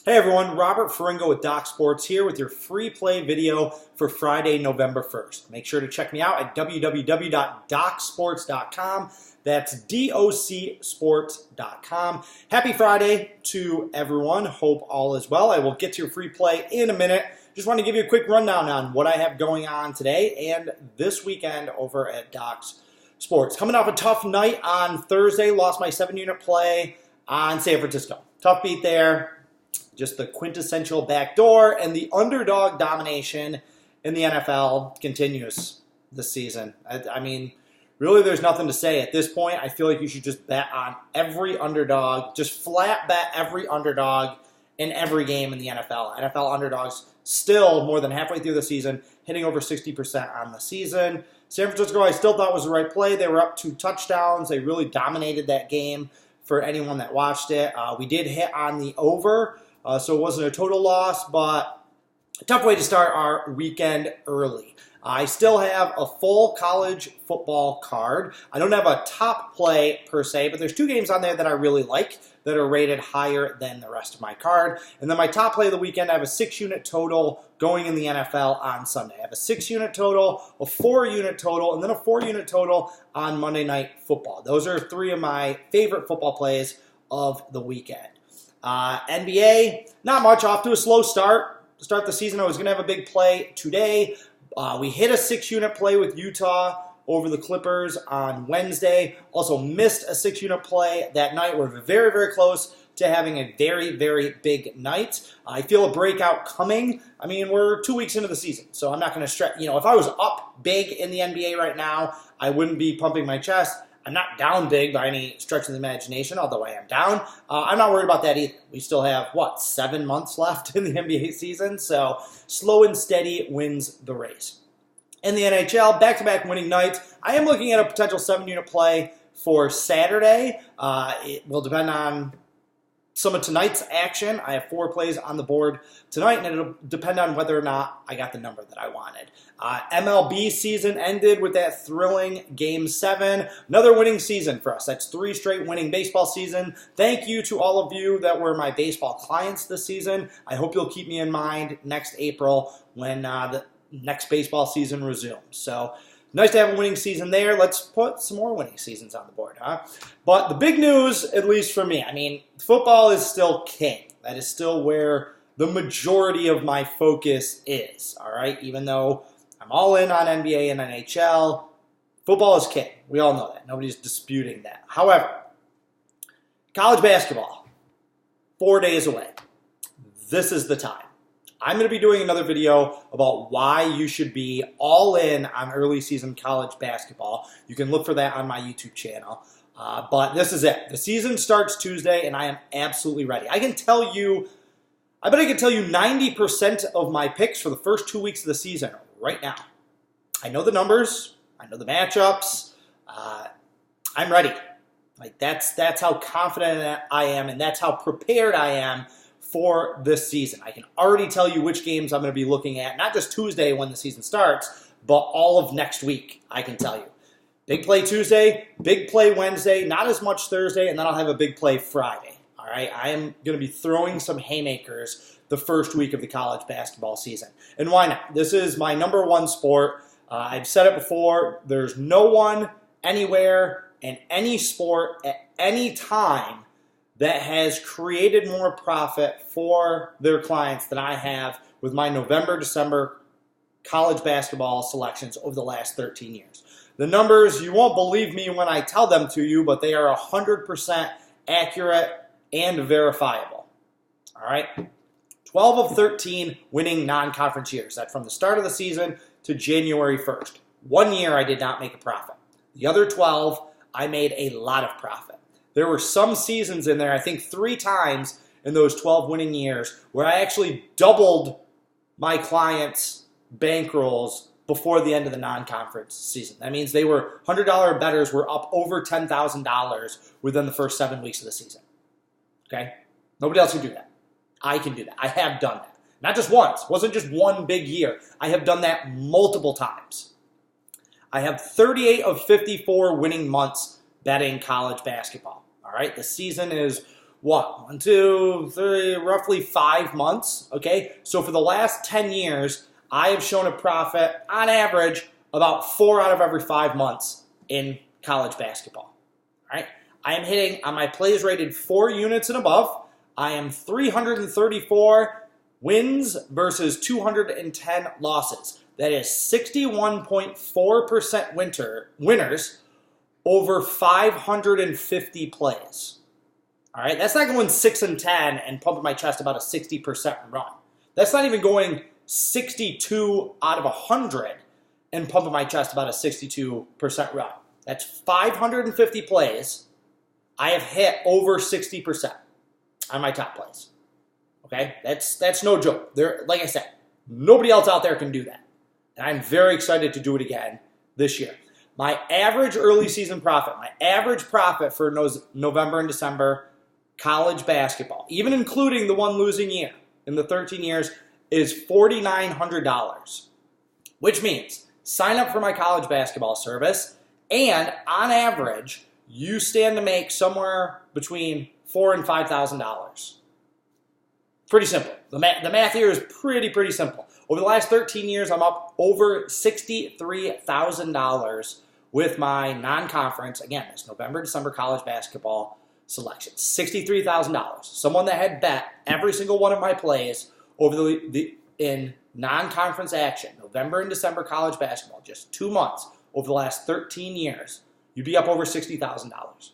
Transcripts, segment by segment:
Hey everyone, Robert Ferringo with Doc Sports here with your free play video for Friday, November 1st. Make sure to check me out at www.docsports.com. That's docsports.com. Happy Friday to everyone. Hope all is well. I will get to your free play in a minute. Just want to give you a quick rundown on what I have going on today and this weekend over at Doc's Sports. Coming off a tough night on Thursday, lost my 7-unit play on San Francisco. Tough beat there. Just the quintessential backdoor, and the underdog domination in the NFL continues this season. I mean, really there's nothing to say at this point. I feel like you should just bet on every underdog, just flat bet every underdog in every game in the NFL. NFL underdogs still more than halfway through the season, hitting over 60% on the season. San Francisco I still thought was the right play. They were up 2 touchdowns. They really dominated that game for anyone that watched it. We did hit on the over. So it wasn't a total loss, but a tough way to start our weekend early. I still have a full college football card. I don't have a top play per se, but there's 2 games on there that I really like that are rated higher than the rest of my card. And then my top play of the weekend, I have a 6-unit total going in the NFL on Sunday. I have a 6-unit total, a 4-unit total, and then a 4-unit total on Monday Night Football. Those are 3 of my favorite football plays of the weekend. NBA, not much, off to a slow start. To start the season, I was going to have a big play today. We hit a 6-unit play with Utah over the Clippers on Wednesday. Also missed a 6-unit play that night. We're very, very close to having a very, very big night. I feel a breakout coming. I mean, we're 2 weeks into the season, so I'm not going to stretch. If I was up big in the NBA right now, I wouldn't be pumping my chest. I'm not down big by any stretch of the imagination, although I am down. I'm not worried about that either. We still have, 7 months left in the NBA season, so slow and steady wins the race. In the NHL, back-to-back winning nights. I am looking at a potential 7-unit play for Saturday. It will depend on some of tonight's action. I have 4 plays on the board tonight, and it'll depend on whether or not I got the number that I wanted. MLB season ended with that thrilling Game 7. Another winning season for us. That's 3 straight winning baseball season. Thank you to all of you that were my baseball clients this season. I hope you'll keep me in mind next April when the next baseball season resumes. So nice to have a winning season there. Let's put some more winning seasons on the board, huh? But the big news, at least for me, football is still king. That is still where the majority of my focus is, all right? Even though I'm all in on NBA and NHL, football is king. We all know that. Nobody's disputing that. However, college basketball, 4 days away. This is the time. I'm going to be doing another video about why you should be all in on early season college basketball. You can look for that on my YouTube channel. But this is it. The season starts Tuesday, and I am absolutely ready. I bet I can tell you 90% of my picks for the first 2 weeks of the season right now. I know the numbers. I know the matchups. I'm ready. That's how confident I am, and that's how prepared I am for this season. I can already tell you which games I'm going to be looking at, not just Tuesday when the season starts, but all of next week, I can tell you. Big play Tuesday, big play Wednesday, not as much Thursday, and then I'll have a big play Friday. All right, I am going to be throwing some haymakers the first week of the college basketball season. And why not? This is my number 1 sport. I've said it before. There's no one, anywhere, in any sport, at any time that has created more profit for their clients than I have with my November, December college basketball selections over the last 13 years. The numbers, you won't believe me when I tell them to you, but they are 100% accurate and verifiable. All right? 12 of 13 winning non-conference years. That's from the start of the season to January 1st. 1 year I did not make a profit. The other 12, I made a lot of profit. There were some seasons in there, I think 3 times in those 12 winning years, where I actually doubled my clients' bankrolls before the end of the non-conference season. That means they were $100 bettors were up over $10,000 within the first 7 weeks of the season. Okay? Nobody else can do that. I can do that. I have done that. Not just once. It wasn't just one big year. I have done that multiple times. I have 38 of 54 winning months betting college basketball. All right, the season is 1, 2, 3, roughly 5 months, okay? So for the last 10 years, I have shown a profit, on average, about 4 out of every 5 months in college basketball, all right? I am hitting, on my plays rated 4 units and above, I am 334 wins versus 210 losses. That is 61.4% winners over 550 plays. All right, that's not going 6-10 and pumping my chest about a 60% run. That's not even going 62 out of 100 and pumping my chest about a 62% run. That's 550 plays. I have hit over 60% on my top plays. Okay, that's no joke. Like I said, nobody else out there can do that. And I'm very excited to do it again this year. My average early season profit, my average profit for November and December college basketball, even including the one losing year in the 13 years, is $4,900, which means sign up for my college basketball service, and on average, you stand to make somewhere between $4,000 and $5,000. Pretty simple. The math here is pretty simple. Over the last 13 years, I'm up over $63,000 with my non-conference, again, this November, December college basketball selection. $63,000. Someone that had bet every single one of my plays over in non-conference action, November and December college basketball, just 2 months over the last 13 years, you'd be up over $60,000.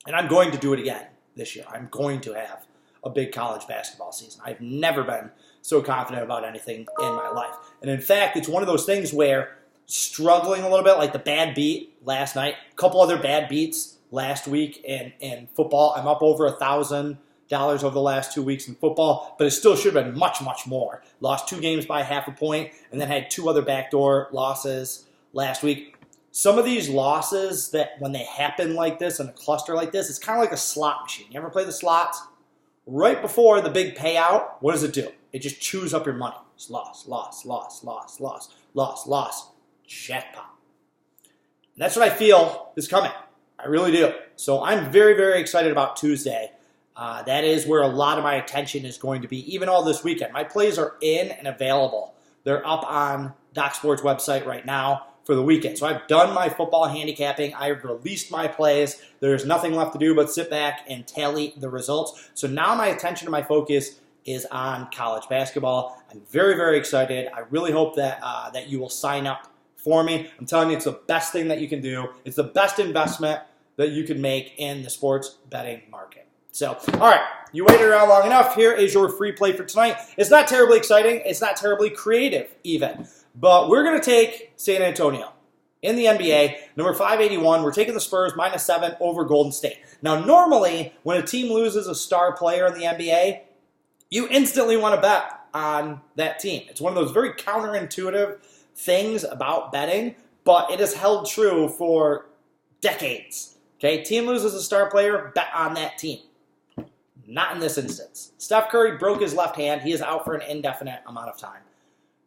And I'm going to do it again this year. I'm going to have a big college basketball season. I've never been so confident about anything in my life. And in fact, it's one of those things where struggling a little bit, like the bad beat last night, a couple other bad beats last week in football. I'm up over $1,000 over the last 2 weeks in football, but it still should have been much more. Lost 2 games by half a point and then had 2 other backdoor losses last week. Some of these losses, that when they happen like this in a cluster like this, it's kind of like a slot machine. You ever play the slots? Right before the big payout, what does it do? It just chews up your money. It's loss. Jackpot. And that's what I feel is coming. I really do. So I'm very excited about Tuesday. That is where a lot of my attention is going to be, even all this weekend. My plays are in and available. They're up on Doc Sports website right now for the weekend. So I've done my football handicapping. I've released my plays. There's nothing left to do but sit back and tally the results. So now my attention and my focus is on college basketball. I'm very excited. I really hope that that you will sign up for me. I'm telling you, it's the best thing that you can do. It's the best investment that you can make in the sports betting market. So, all right, you waited around long enough. Here is your free play for tonight. It's not terribly exciting. It's not terribly creative even. But we're going to take San Antonio in the NBA, number 581. We're taking the Spurs -7 over Golden State. Now, normally, when a team loses a star player in the NBA, you instantly want to bet on that team. It's one of those very counterintuitive things about betting, but it has held true for decades. Okay, team loses a star player, bet on that team. Not in this instance. Steph Curry broke his left hand. He is out for an indefinite amount of time.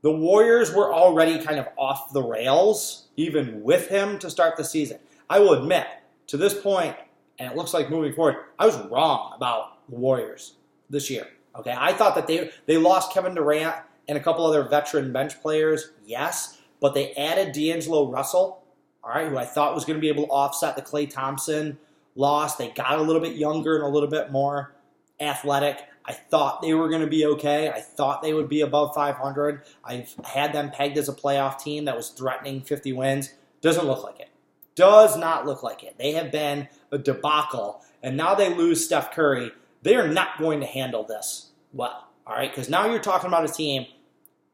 The Warriors were already kind of off the rails, even with him, to start the season. I will admit, to this point, and it looks like moving forward, I was wrong about the Warriors this year. Okay, I thought that they lost Kevin Durant and a couple other veteran bench players, yes, but they added D'Angelo Russell, all right, who I thought was going to be able to offset the Klay Thompson loss. They got a little bit younger and a little bit more athletic. I thought they were going to be okay. I thought they would be above 500. I've had them pegged as a playoff team that was threatening 50 wins. Doesn't look like it. Does not look like it. They have been a debacle, and now they lose Steph Curry. They are not going to handle this well, all right? Because now you're talking about a team,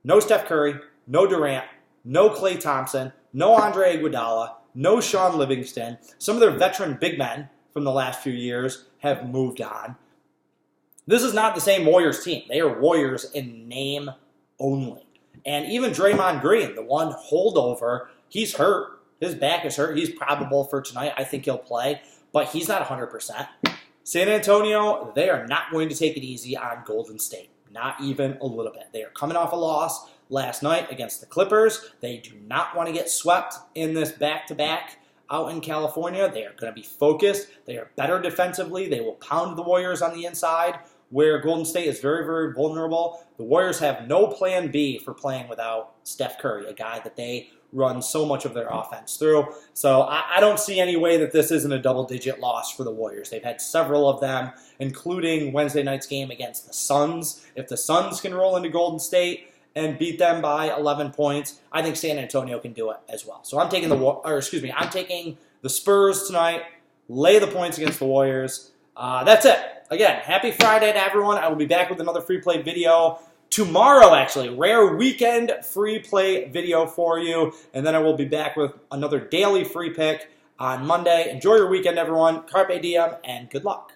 no Steph Curry, no Durant, no Klay Thompson, no Andre Iguodala, no Sean Livingston. Some of their veteran big men from the last few years have moved on. This is not the same Warriors team. They are Warriors in name only. And even Draymond Green, the one holdover, he's hurt. His back is hurt. He's probable for tonight. I think he'll play, but he's not 100%. San Antonio, they are not going to take it easy on Golden State. Not even a little bit. They are coming off a loss last night against the Clippers. They do not want to get swept in this back-to-back out in California. They are going to be focused. They are better defensively. They will pound the Warriors on the inside, where Golden State is very, very vulnerable. The Warriors have no plan B for playing without Steph Curry, a guy that they run so much of their offense through. So I don't see any way that this isn't a double-digit loss for the Warriors. They've had several of them, including Wednesday night's game against the Suns. If the Suns can roll into Golden State and beat them by 11 points, I think San Antonio can do it as well. So I'm taking I'm taking the Spurs tonight. Lay the points against the Warriors. That's it. Again, happy Friday to everyone. I will be back with another free play video tomorrow, actually. Rare weekend free play video for you. And then I will be back with another daily free pick on Monday. Enjoy your weekend, everyone. Carpe diem, and good luck.